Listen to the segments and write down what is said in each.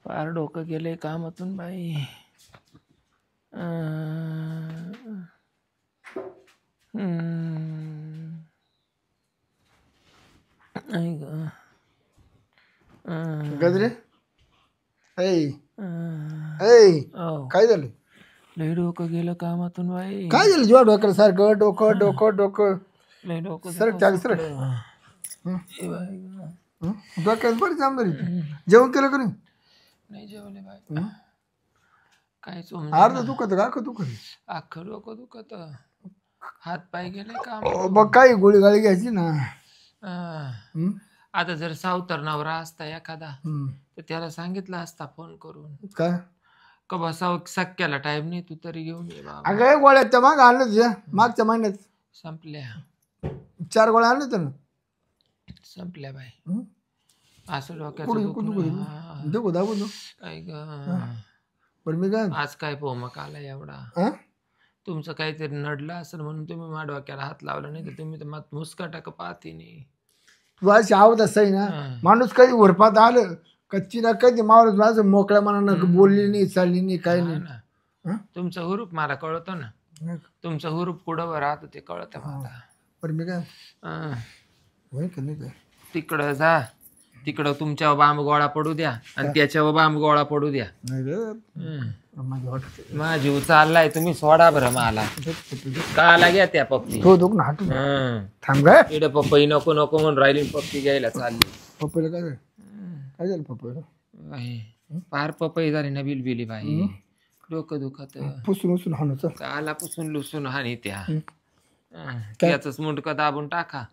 फार डोकं गेलंय कामातून बाई. आई ग. गजरे काय झालं? लय डोकं गेलं कामातून बाई. काय झालं जेव्हा डोक्याला सारखं डोकं डोकं डोकं लय डोकं सर चाल सर डोक्यात बरी जामदारी. जेवण केलं का नाही? नाही जेवले बाई. काय अर्ध दुखत का दुखत? अख्खं डोकं दुखत. हात पाय गेले काम. मग काही गोळी गाळी घ्यायची ना. आता जर सावतर नवरा असता एखादा तर त्याला सांगितलं असता फोन करून काय का बसाव सख्याला टाइम नाही तू तरी घेऊन ये बाबा. अगं गोळ्या त्या माग आणलं तुझ्या मागच्या महिन्यात संपल्या 4 गोळ्या आणल्या तर संपल्या बाई. असं डोक्याचं दुखू दाखवू काय ग. बरं मी काय आज काय पोमक आला एवढा. तुमचं काहीतरी नडलं असेल म्हणून तुम्ही माझ्या डोक्याला हात लावला नाही तर तुम्ही तर मग मुस्काटा का पाहते नाही. तू अशी आवत असं ना माणूस कधी उरपात आलं कच्ची ना कधी मावळत माझं मोकळ्या मनानं बोलली नाही चालली नाही काही नाही. तुमचं हुरूप मला कळतो ना. तुमचं हुरूप कुठं राहतं ते कळतं मला. पण मी काय होय का नाही काय तिकडं जा तिकडं तुमच्या बांब गोळा पडू द्या आणि त्याच्यावर बांब गोळा पडू द्या. माझा जीव चाललाय तुम्ही सोडा बरं मला. काला घ्या त्या पप्पी थांब काय इकडे पप्पी नको नको म्हणून राहिली पप्पी घ्यायला चालली. पप्पीला काय काय झालं पप्पीला? फार पपई झाली ना बिलबिली बाई. डोकं दुखत पुसून उसून हाणूच काला पुसून लुसून हानी त्या त्याच मुंडकं दाबून टाका.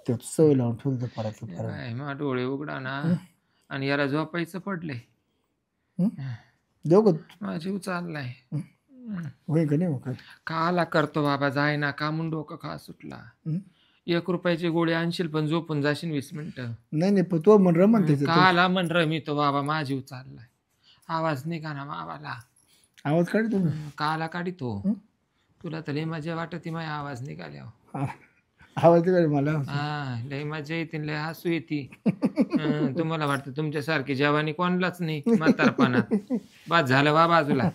सवय लावून ठेवलं परत मा डोळे उघडा ना आणि याला झोपायचं पडले. देऊ माझा जीव चाललाय. होय का नाही काला करतो बाबा जाय ना का म्हणून डोकं खा सुटला. 1 रुपयाची गोळी आणशील पण झोपून जाशील 20 मिनिटं. नाही पण तो म्हण रमन काला म्हण रमी तो बाबा माझा जीव चाललाय. आवाज नाही का ना बाबाला. आवाज काढ तुम्ही काला काढितो तुला तर लय मजा वाटत माझ्या आवाज निघाल्यावर. आवाज मला लय मजा येते लय हसू येते. तुम्हाला वाटतं तुमच्यासारखी जवानी कोणलाच नाही म्हातारपणात. बस झालं बा बाजूला.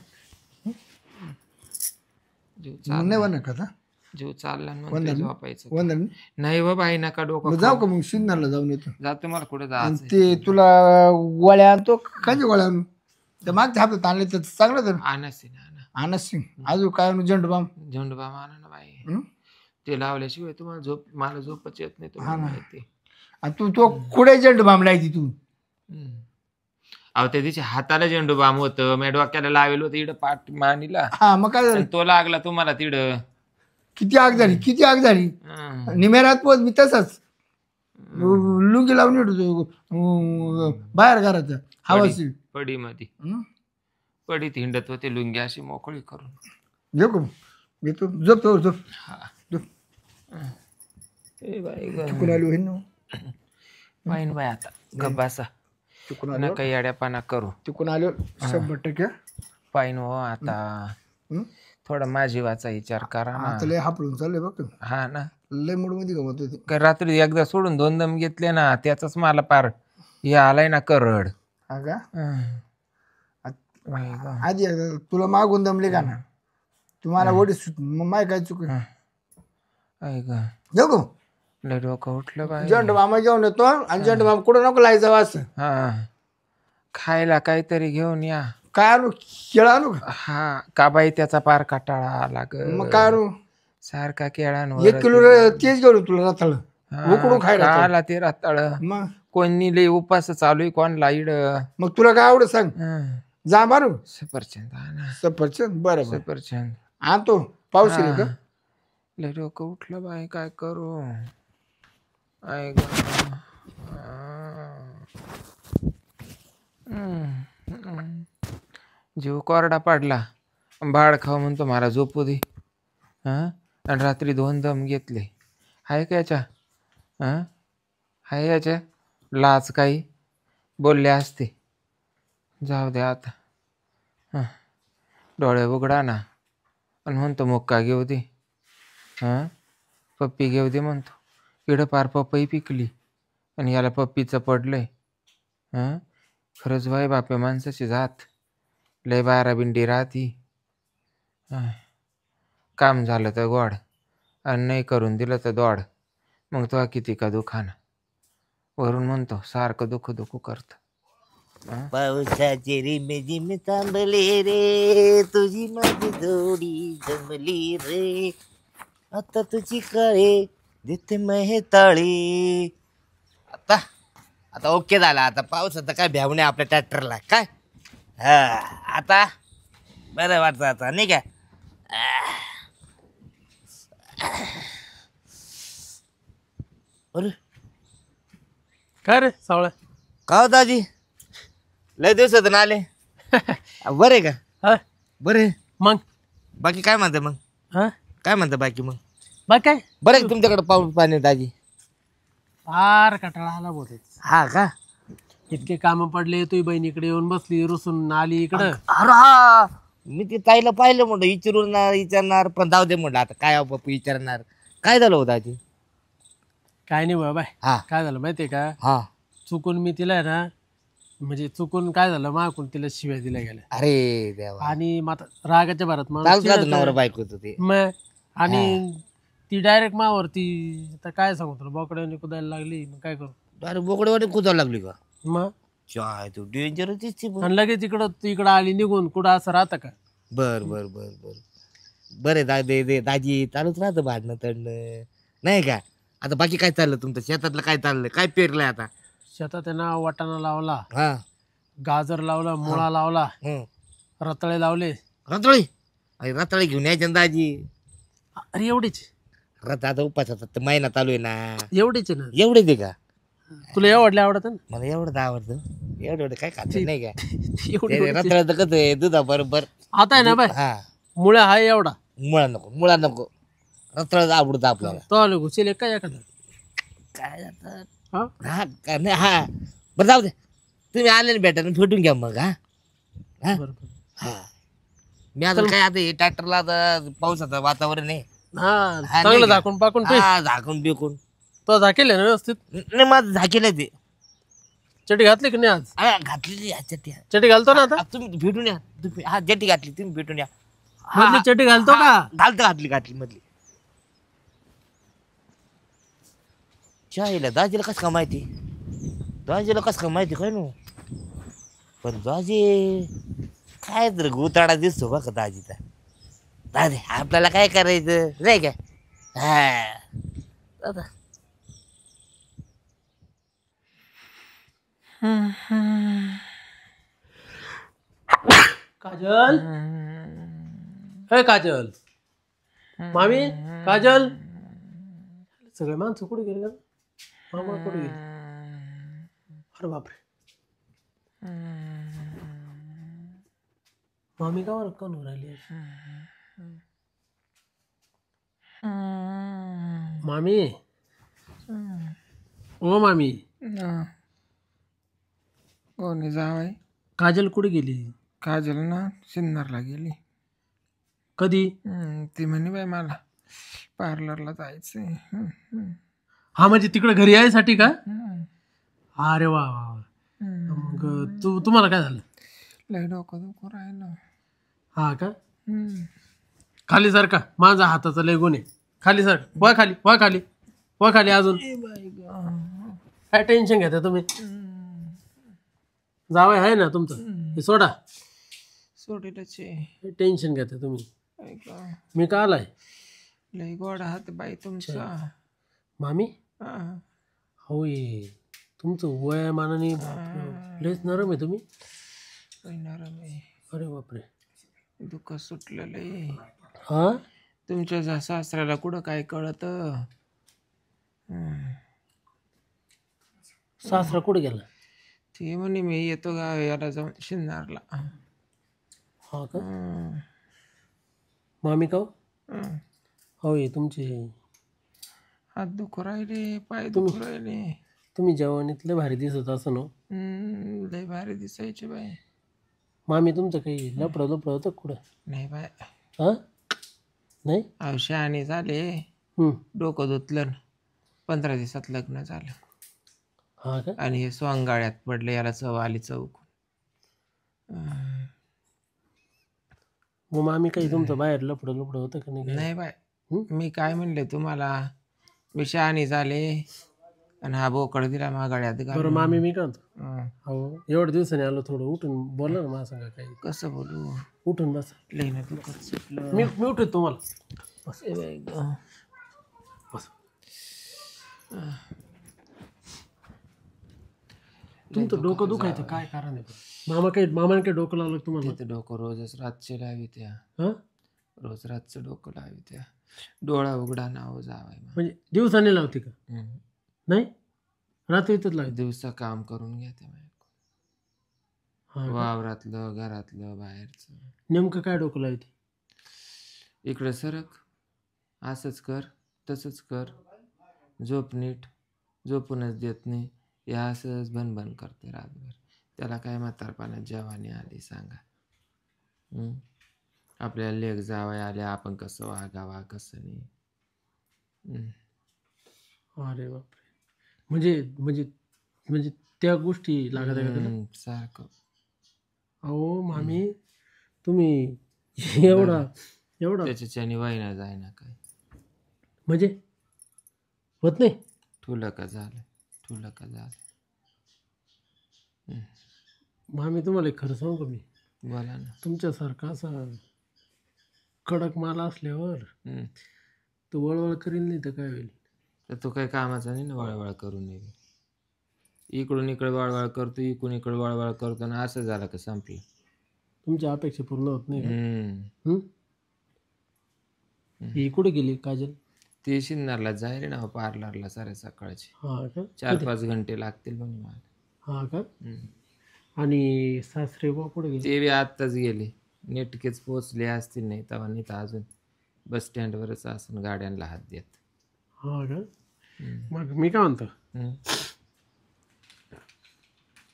जीव चालला झोपायचं नाही बाबा आई नका डोकं जाऊ का मग शिन्नरला जाऊन येतो. जातो मला कुठे जायचं ते तुला गोळ्या आणतो काची गोळ्या आणून त्या मागच्या हप्त्यात आणले तर चांगलं तर आणसिंग अजून काय झेंडूबाम आणा ना बाई. ते लावल्याशिवाय तुम्हाला मला झोपच येत नाही तुम्हाला माहिती. तू तो कुठे झेंडूबाम लायची तू? अहो त्या दिवशी हाताला झेंडूबाम होतं मी डोक्याला लावेल होतं इकडं पाठ मानीला. मग काय झालं? तो लागला तुम्हाला तिड. किती आग झाली निमेरात पोच मी तसाच लुंगी लावून येतो बाहेर घराच्या हवाशी पडी मध्ये पडीत हिंडत होते लुंगी अशी मोकळी करून. झोप घेतो झोप झोप पाहिन बाई आता गब्बासा नका येड्यापाना करू. तिकून आलो 100% पाहिन हो आता थोडा माझीवाचा विचार करा ना. लय हापळून चाललंय बघ. हा ना लय मूड मध्ये गमत होती. रात्री एकदा सोडून 2 दम घेतले ना त्याचाच मला पार हे आलाय ना करड. आधी तुला मागून दमले का ना तुम्हाला ओढी सुट माय काय चुक जाऊ का लय डोकं उठलं बाई. झेंडूबाम घेऊन येतो आणि झेंडूबाम कुठं नको लायचं असं. खायला काहीतरी घेऊन या. काय आणू केळा आणू का बाई त्याचा पार कटाळा लाग. मग काय आणू? सारखा केळांवर 1 किलो तेच घेऊन तुला रताळ उकडून खायला ते रताळ. मग कोणी लय उपास चालू आहे कोणला इड. मग तुला काय आवडत सांग जा मारू. सफरचंद बरं सफरचंद आणतो पाऊस येईल का? लय डोकं उठलं बाई काय करू. जीव कोरडा पडला. बाळ खाऊ म्हणतो मला झोपू दे. आणि रात्री 2 दम घेतले. आहे का याच्या आहे याच्या लाच काही बोलले असते. जाऊ दे आता डोळे उघडा ना आणि म्हणतो मुक्का घेऊ दे पप्पी घेऊ दे म्हणतो. इकडं पार पपई पिकली आणि याला पप्पीचं पडलंय. खरंच बाई बापे माणसाची जात लय बाराबिंडी राहती. काम झालं तर गोड आणि नाही करून दिलं तर दोड. मग तो किती का दुखान वरून म्हणतो सारखं दुखू दुखू करत. पावसाचे रिम जिम थांबले रे, तुझी माझी जोडी जमली रे, आता तुझी काळे देते महे ताळी. आता आता ओके झाला. आता पाऊस आता काय भ्यावणे आपल्या ट्रॅक्टरला काय. हा आता बरं वाटतं आता नाही काय. अरे काय रे सावळ्या? का हो दाजी, लय दिवसातून आले. बरे का? हा बरे. मग बाकी काय म्हणता मग? हा काय म्हणता बाकी मग? बाय काय बरं आहे का तुमच्याकडे पाऊस पाणी दाजी? फार कटाळा आला बोलत. हा का? इतके काम पडले, तुझी बहिणीकडे येऊन बसली रुसून आली इकडं. अरे हा, मी ते ताईला पाहिलं म्हणलं विचारणार पण जाऊ दे म्हणलं आता काय बापू विचारणार. काय झालं हो दाजी? काय नाही बाबा. हा काय झालं माहितीये का, हा. चुकून मी तिला आहे ना, म्हणजे चुकून काय झालं मागून तिला शिव्या दिल्या गेल्या. अरे देवा. आणि मग आता रागाच्या भरात मग चालू का नवरा बायको होतं ते? मग आणि ती डायरेक्ट मावरती आता काय सांगू तुला, बोकड्याने कुदायला लागली. मग काय करू? अरे बोकडेवाडी कुदायला लागली का? मग चाय तू डेंजर दिसते. आणि लगेच इकडं आली निघून. कुठं असं राहतं का? बर बर बर बर बरे दाजी चालूच राहतं भांडणं तडणं नाही का. आता बाकी काय चाललं तुमचं? शेतातलं काय चाललंय? काय पेरलंय आता? शेतात आहे ना, वाटाणा लावला, हा. गाजर लावला, मुळा लावला, हं. रताळे लावले. रताळी? अरे रताळी घेऊन यायचे ना दाजी. अरे एवढेच रत आता उपासाचा महिना चालू आहे ना. एवढेच आहे ना. एवढे दे का? तुला एवढले आवडत ना? मला एवढं आवडतं. एवढं काय खाते नाही का. एवढे रताळ तर कसं आहे दुधा बरोबर. आता आहे ना बाय, हा. मुळा हा एवढा. मुळा नको रताळ आवडतं आपल्याला. तो आलो घुसेल काय एखादा. काय आता हा हा का नाही. हा बरं जाऊ दे, तुम्ही आले ना भेटा भेटून घ्या मग. हा हा बरोबर. हा. मी आता काय आता हे ट्रॅक्टरला आता पावसाचं वातावरण आहे. हा हा, चांगलं नाही का? झाकून पाकून ठेव. हा झाकून बिकून. तो झाकेल ना व्यवस्थित? नाही माझं झाकेलं ते. चटी घातली की नाही आज? हा घातलेली ह्याच्यात. चटी घालतो ना आता? तुम्ही भेटून या. हा जटी घातली तुम्ही भेटून या. मधली चटी घालतो का? घातली मधली. चायला दाजीला कसं का माहिती? दाजीला कसं का माहिती काय ना. पण दाजी काय तर गुताडा दिसतो बा का दाजीचा. दादी आपल्याला काय करायचं नाही काय. हा आता काजल, हे काजल, मामी, काजल, सगळे माणसं कुठे गेले का? मामा कुठे गेले? अरे बापरे, मामी का कोण राहिली? मामी, ओ मामी, कोणी जावाय? काजल कुठे गेली? काजल ना सिन्नरला गेली. कधी? ती म्हणे बाई मला पार्लरला जायचंय. हा म्हणजे तिकडे घरी यायसाठी का? अरे वा वा. मग तुम्हाला काय झालं? लय डोकं दुखू राहिलं. हा का? खाली सर का, माझा हाताचा लय गुण आहे. खाली सर, वा खाली, वा खाली, वा खाली. अजून काय टेन्शन घेता तुम्ही? जावं आहे ना तुमचं, हे सोडा. सोडीलचे टेन्शन घेता तुम्ही. मी का आलाय? लय गोड हात बाई तुमचा. मामी, होय तुमचं वयामानाने लयच नरम आहे तुम्ही. नरम आहे. अरे बापरे, दुःख सुटलेलं आहे. हा तुमच्या सासऱ्याला कुठं काय कळत? सासरा कुठे गेला? ते म्हणे मी येतो गाव याला जाऊन शिन्नारला. हा का? मामी का? होय तुमचे हात दुखू राहिले, पाय दुखू राहिले. तुम्ही जवानीतले भारी दिसत असं ना. लय भारी दिसायचे बाय. मामी तुमचं काही लपडं होतं कुठं? नाही बाय. हा नाही. शहाणे झाले, डोकं धुतलं, 15 दिवसात लग्न झालं. हा का? आणि हे स्वांगाळ्यात पडले, याला चव आली चौकून. मग आम्ही काही तुमचं बाहेर लफडं लफडं होतं का नाही? नाही बाय, मी काय म्हणले तुम्हाला, मी शहाणी झाले आणि हा बोकड दिला मागाड्यात बरं घालून. मामी मी काय म्हणतो, हं. हो एवढ्या दिवसांनी आलो, थोडं उठून बोला ना मला सांगा काही. कसं बोलू, उठून बस. लेणं दुखत सुटलं. मी उठतो तुम्हाला. ए बाई गं. बस. तुमचं डोकं दुखायचं काय कारण आहे? मामाने काही डोकं लावलं का तुम्हाला? तिथं डोकं रोजच रातचे लावी त्या, हा रोज रातचं डोकं लावी त्या, डोळा उघडा नाव जावाय. म्हणजे दिवसाने लावते का? नाही रात्री इथंच लावते. दिवसा काम करून घ्या ते हा का? वावरातलं, घरातलं, बाहेरचं. नेमकं काय डोकं लावते? इकडं सरक, असंच कर, तसंच कर, झोप नीट, झोपूनच देत नाही, या असंच बनबन करते रातभर. त्याला काय म्हातारपणात जवानी आली सांगा. आपल्याला लेख जावाय आले, आपण कसं वागावा कसं नाही. अरे बापरे, म्हणजे म्हणजे म्हणजे त्या गोष्टी लागत आहे का त्याला? सारखं. अहो मामी तुम्ही एवढा त्याच्याने वाईना जायना काय, म्हणजे होत नाही. ठुलं का झालं, ठुलं का झालं. मामी तुम्हाला एक खरं सांगू का मी, बोला ना. तुमच्यासारखा असा कडक माल असल्यावर तो वळवळ करील नाही तर काय होईल? तर तो काही कामाचा नाही ना वळवळ करून येईल. इकडून इकडे वळवळ करतो, इकडून इकडे वळवळ करतो ना, असं झालं का संपलं. तुमच्या अपेक्षा पूर्ण होत नाही का? हम्म. ही कुठे गेली काजल? ते शिन्नरला जाईल ना पार्लरला सारे सकाळचे. हा का? 4-5 घंटे लागतील म्हणे मला. हा का? आणि सासरे बा कुठे गेले? ते बी आत्ताच गेले, नेटकेच पोचले असतील, नाही तेव्हा नाही तर अजून बस स्टँडवरच असून गाड्यांना हात देत. हा का? मग मी काय म्हणतो,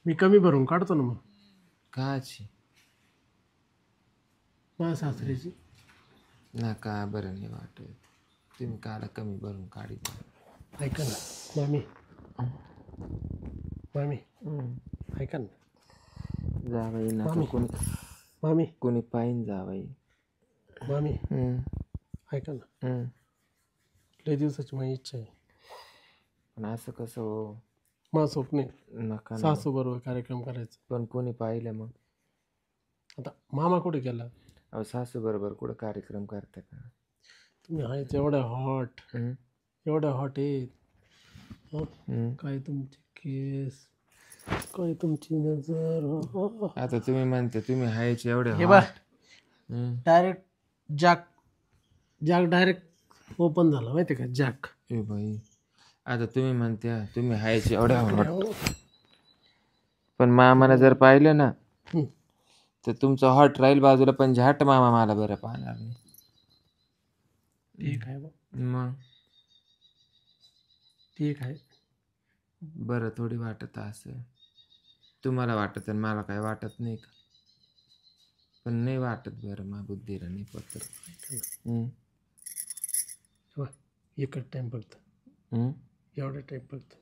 मी कमी भरून काढतो ना मग काची माझ्या सासऱ्याची. नका, बरं नाही वाटत. तुम्ही काला कमी भरून काढीत. ऐका ना मामी, मामी ऐका ना. जावाई नका मामी. कोणी, मामी कोणी पाहिन जावाई. मामी ऐका ना, लय दिवसाची माझी इच्छा आहे. पण असं कसं हो, माझं स्वप्न आहे नका ना. सासू बरोबर कार्यक्रम करायचा. पण कोणी पाहिलं मग? आता मामा कुठे गेला? अहो सासू बरोबर कुठं कार्यक्रम करता का? तुम्ही आहेत एवढ्या हॉट, एवढ्या हॉट आहेत. काय तुमचे केस, काय तुमची नजर. आता तुम्ही म्हणते तुम्ही हायचे एवढे हे बा hot. Direct jack direct open झाला माहिती का जॅक. ए बाई, आता तुम्ही म्हणते तुम्ही हायचे एवढ्या hot. पण मामाला जर पाहिलं ना तर तुमचं हॉट राहील बाजूला, पण झाट मामा मला बरं पाहणार नाही. ठीक आहे बा, मग ठीक आहे. बरं थोडी वाटत असं, तुम्हाला वाटत आणि मला काय वाटत नाही का? पण नाही वाटत बरं, मा बुद्धीला नाही पत्र. एकच टाइम फक्त, एवढा टाइम फक्त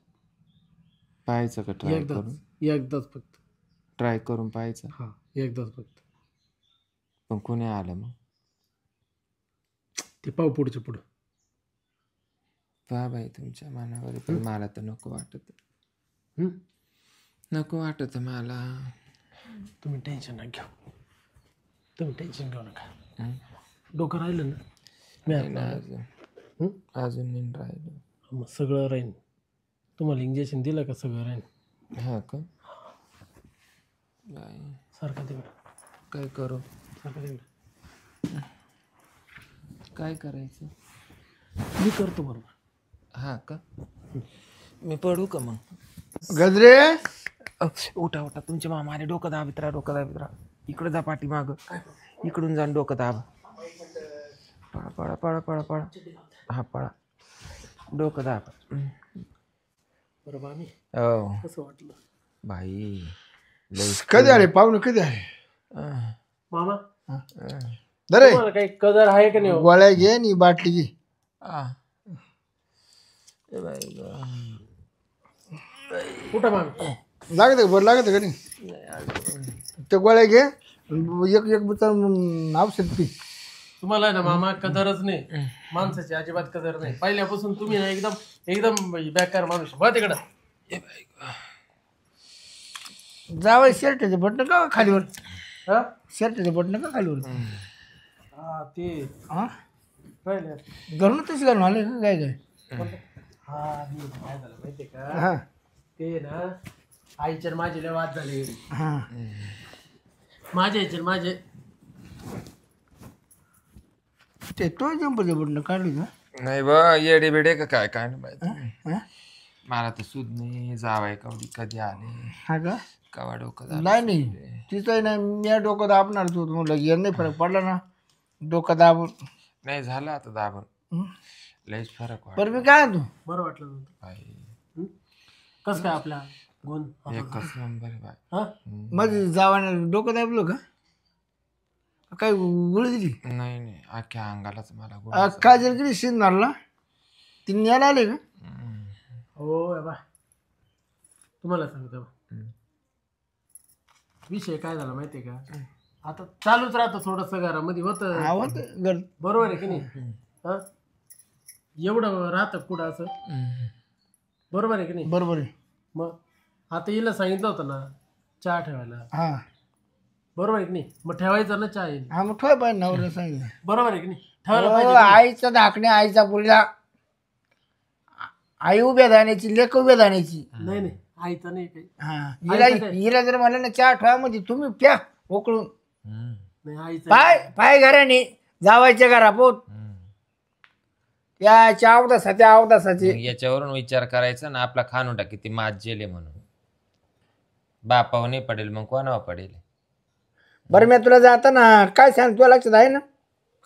पाहायचं का? ट्राय करून, एकदाच फक्त ट्राय करून पाहायचं. हा एकदाच फक्त. पण कोणी आलं मग ते पाव पुढच्या पुढं. पहा बाई तुमच्या मनावर, पण मला तर नको वाटत, नको वाटत मला. तुम्ही टेन्शन नका घेऊ, तुम्ही टेन्शन घेऊ नका. डोकं राहिलं ना मी अजून नाही राहिलं. मग सगळं राहीन. तुम्हाला इंजेक्शन दिलं का सगळं राहीन. हा का? बाई सारखा तिकडं काय करू, सारखा तिकडं काय करायचं? मी करतो बरोबर. हा का? मी पडू का मग? गजरे उठा उठा, तुमचे मामा आले. डोकं दाबीत राहा, डोकं दाबीत राहा. इकडं जा पाठी माग, इकडून जाऊन डोकं दाबा. पळा पळा पळा पळा पळा, हा पळा, डोकं दाबा. बरोबर आम्ही हो कसं वाटलं भाई? कधी आले पाहुणे, कधी आहे? मामा? दरे तुम्हाला काही कदर आहे का नाही? गोळ्या घे नी बाटली घे. कुठं मामा? लागत का बरं, लागत का नाही? ते गोळ्या घे एक एक बुचा औषध पी. तुम्हाला आहे ना मामा कदरच नाही, माणसाची अजिबात कदर नाही. पहिल्यापासून तुम्ही ना एकदम एकदम बेकार माणूस. बघ तिकडं जावं शर्टाचे बटन का खालीवर, हा शर्टाचे बटन का खालीवर. हा ते हा पहिले घरून तशी घालून आले का काय काय. हा हे काय झालं माहितीये का, हा ते ना आईचे आणि माझे लय वाद झाले. हा माझे आईचे आणि माझे ते तो जंपरचे बटन काढली का. नाही बा येडे बेडे का काय काय नाही माहिती. हा? मला तर सुद नाही जावाय कवडी कधी आले हा का कवा डोकं झालं. नाही नाही तिथं नाही मी डोकं दाबणार तू म्हणलं येत नाही फरक पडला ना डोकं दाबून. नाही झालं आता दाबून हं? लयच फरक बरं मी काय तू बरं वाटलं तुमचं. वाटत. कस काय आपला गुण एकच नंबर आहे बाय. हा माझी जावाने डोकं दाबलं का काय गुळ दिली. नाही नाही अख्ख्या अंगालाच मला गोळा. काजल किती शिंदणारला ती न्यायला आले का. हो बा तुम्हाला सांगतो बा. विषय काय झाला माहितीये का, आता चालूच राहतं थोडस घरामध्ये होतं. आवाज घर बरोबर आहे की नाही. हा एवढं राहतं कुठं असं, बरोबर आहे की नाही. बरोबर आहे. मग आता हिला सांगितलं होतं ना चहा ठेवायला, हा बरोबर आहे की नाही. मग ठेवायचा ना चहा येईल, हा मग ठेवाय पाहिजे नवऱ्या सांगितलं. बरोबर आहे की नाही. ठेवायला हो, पाहिजे की नाही? आईचा धाकणे आईचा पुढला आई उभ्या धाण्याची लेख उभ्या धाण्याची. नाही नाही आईचं नाही काही. हा हिला हिला जर म्हणलं ना चहा ठेवा म्हणजे तुम्ही प्या उकळून नाही आईचं पाय पाय घराने जावायच्या घरा पोत या त्या अवदासाचे. मग याच्यावरून विचार करायचा ना आपला खानोटा किती मात जेले म्हणून. बापावर नाही पडेल मग कोणावर पडेल. बरं मी तुला जाताना काय सांग तुला लक्षात आहे ना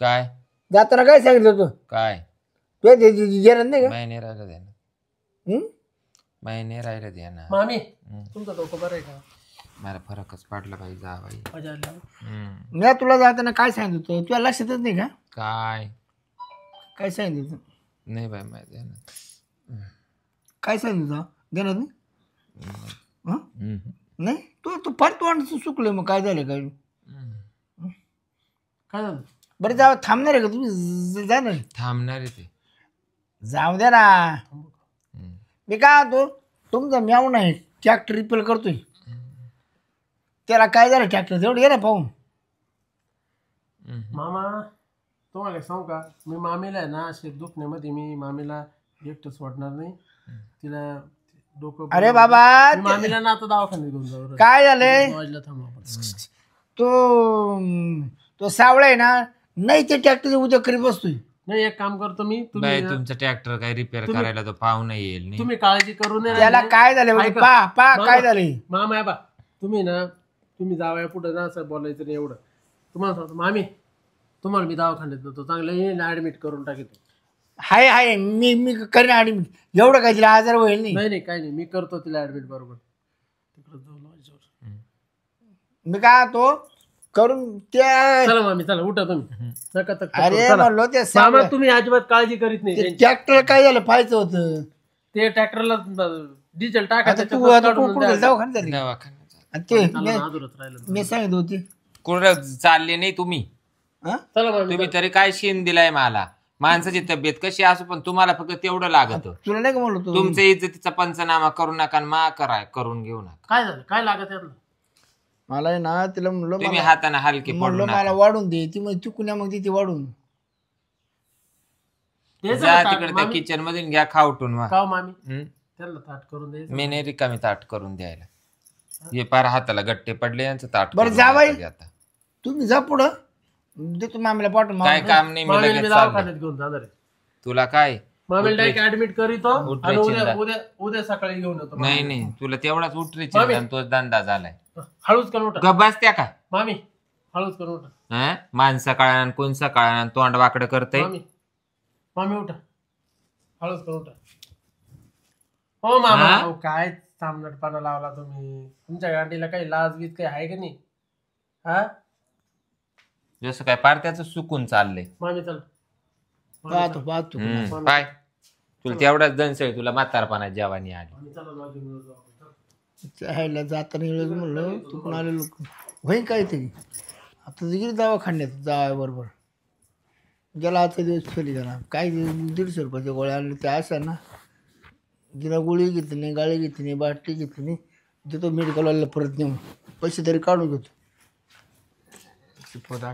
काय जाताना काय सांगितलं होतं काय तुला जेवण नाही का. माय नाही राहिलं द्या ना. हं? माय नाही राहिलं द्या ना. मामी तुमचं डोकं बरं आहे का. मला फरकच पडला पाहिजे जावाई. मजा आली. मी तुला जाताना काय सांगितलं होतं तुला लक्षातच नाही का काय काय सांगितलं होतं. नाही बाय माहिती आहे ना. काय सांगितलं होतं देणार नाही हं? हम्म. नाही तू तू फार तोंड चुकलं मग काय झालं काय. काय झालं. बरं जाऊ थांबणार आहे का तुम्ही जाणार थांबणार आहे ते. जाऊ द्या ना. हम्म. मी काय होतो तुमचा म्याव नाही ट्रॅक्टर रिपेअर करतोय त्याला काय झालं ट्रॅक्टर तेवढं ये ना पाहून. मामा तुम्हाला एक सांगू का, मी मामीला आहे ना असे दुखण्यामध्ये मी मामीला एकटं सोडणार नाही. तिला डोकं अरे बाबा मी मामीला ना आता दवाखान्यात घेऊन जाऊ. काय झालंय वाजला थांबा आपण. तो सावळा आहे ना नाही ते ट्रॅक्टर उद्या करीत बसतोय. नाही एक काम करतो मी, बाय तुम्ही तुमचा ट्रॅक्टर काय रिपेअर करायला तो पाहुणा येईल नाही. तुम्ही काळजी करू नये. त्याला काय झालं म्हणजे ऐका. पा काय मामा. झालंय. मामा आहे बा तुम्ही ना, तुम्ही जावया पुढे ना असं बोलायचं नाही एवढं. तुम्हाला सांगतो मामी तुम्हाला मी दवाखान्यात नव्हतो चांगलं ऍडमिट करून टाकतो. हाय मी करीन आणि एवढं काय तिला आजार होईल नाही. नाही काही नाही मी करतो तिला ऍडमिट बरोबर. तिकडे जाऊ लावायच्यावर. मी काय तो करून त्या चला मामी चला उठा तुम्ही. नका तक अरे चला. म्हणलो ते मामा तुम्ही अजिबात काळजी करीत नाही. ट्रॅक्टर काय झालं पाहायचं होतं ते ट्रॅक्टरला डिझेल टाका आता तू त्याच्यात आता काढून कुठं द्या. दवाखान्यात झाली दवाखान्यात आणि ते चाललं, आदुरच राहिलं. मी सांगितलं होती कुठं चालले नाही तुम्ही. हा चला मामी तुम्ही तरी काय शेण दिलाय मला. माणसाची तब्येत कशी असो पण तुम्हाला फक्त तेवढं लागत. तुला नाही का म्हणलो तू तुमच्या इज्जतीचा पंचनामा करू नका आणि मा करून घेऊ नका. काय झालं काय लागत यातलं. मला आहे ना तिला म्हणलो तुम्ही हाताने हलके पडू म्हणलो मला नका. वाढून दे ती म्हणजे चुकून मग ती वाढून द्यायचं जा ना ताट, तिकडे त्या मामी. किचन मधून घ्या खावटून वा. का हो मामी हं? त्यांना ताट करून द्यायचं. मी नाही रिकामी ताट करून द्यायला. हे पार हाताला गट्टे पडले यांचं ताट बरं करून जावई. द्या आता. तुम्ही जा पुढं देतो मामीला पाठवून काय काम नाही मी मामीला मी लगेच चाललो. दवाखान्यात घेऊन जाणार आहे. तुला काय मामीला डायरेक्ट ऍडमिट करीतो आणि उठवायची उद्या ना. उद्या उद्या सकाळी घेऊन येतो. नाही नाही तुला तेवढाच उठरीची मामी. आणि तोच धंदा झालाय. हळूच करून उठा गप्प बसत्या का मामी. हळूच करून उठा हं? माणसं काळा कोण सकाळ तोंड वाकडं करतय. मामी. मामी उठा हळूच करून उठा. हो मामा हा? अहो, काय सामनटपणा लावला तुम्ही. तुमच्या गाडीला काही लाज बीज काही आहे का नाही. हा जसं काय पार त्याचं सुकून चाललंय. मामी चल. पाहतो काय तुला तेवढाच दनसळ तुला म्हातारपणा जेवानी आली. मामी चला माझ्या घेऊन जाऊ आपण. जाताना म्हणलं तू पण आले लोक होईन काहीतरी. आता गेली दवाखान्यात जावाबरोबर, गेला आजचा दिवस फेली गेला. काय 150 रुपयाच्या गोळ्या आणल्या त्या अशा ना, तिला गोळी घेतली नाही, गाळी घेतली नाही, बाटली घेतली नाही. देतो मेडिकलवाल्याला परत नेऊन पैसे तरी काढून घेतो. पोता